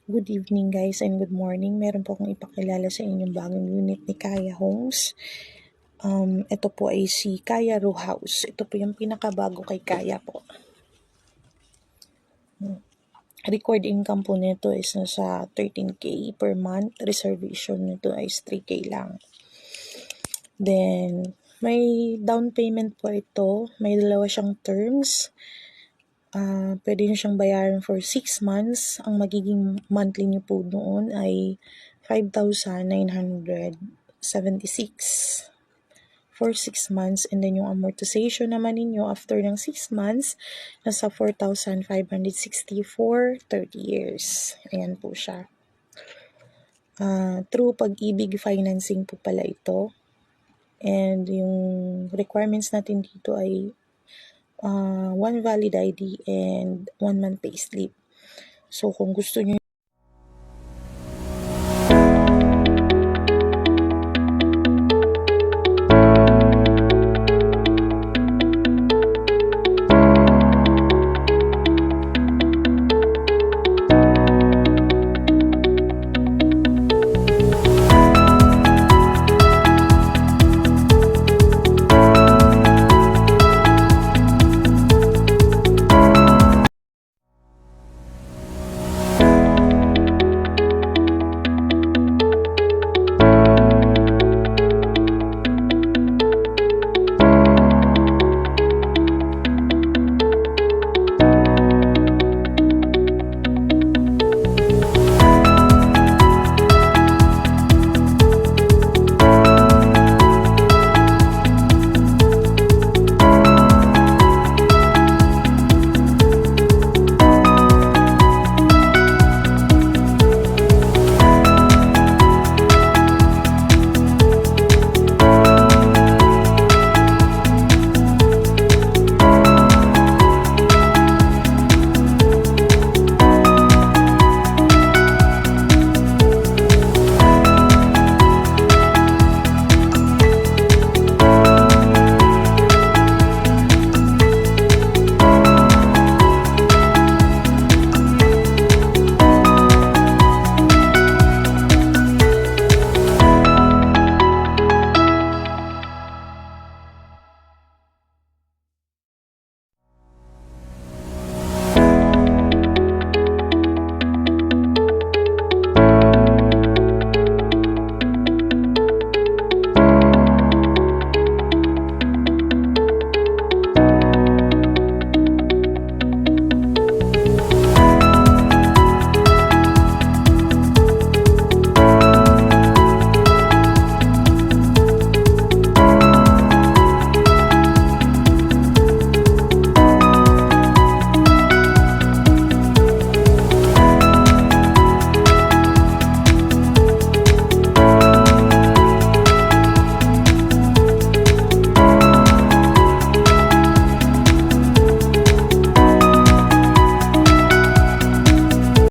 Good evening guys and good morning. Meron po akong ipakilala sa inyong bagong unit ni Kaya Homes. Ito po ay si Kaya Row House. Ito po yung pinakabago kay Kaya po. Record income po nito is nasa 13K per month. Reservation nito is 3K lang. Then, may down payment po ito. May dalawa siyang terms. Pwede nyo siyang bayaran for 6 months. Ang magiging monthly nyo po noon ay 5,976 for 6 months. And then yung amortization naman ninyo after ng 6 months, nasa 4,560 for 30 years. Ayan po siya. Through Pag-ibig financing po pala ito. And yung requirements natin dito ay 1 valid ID and 1 month payslip. So kung gusto nyo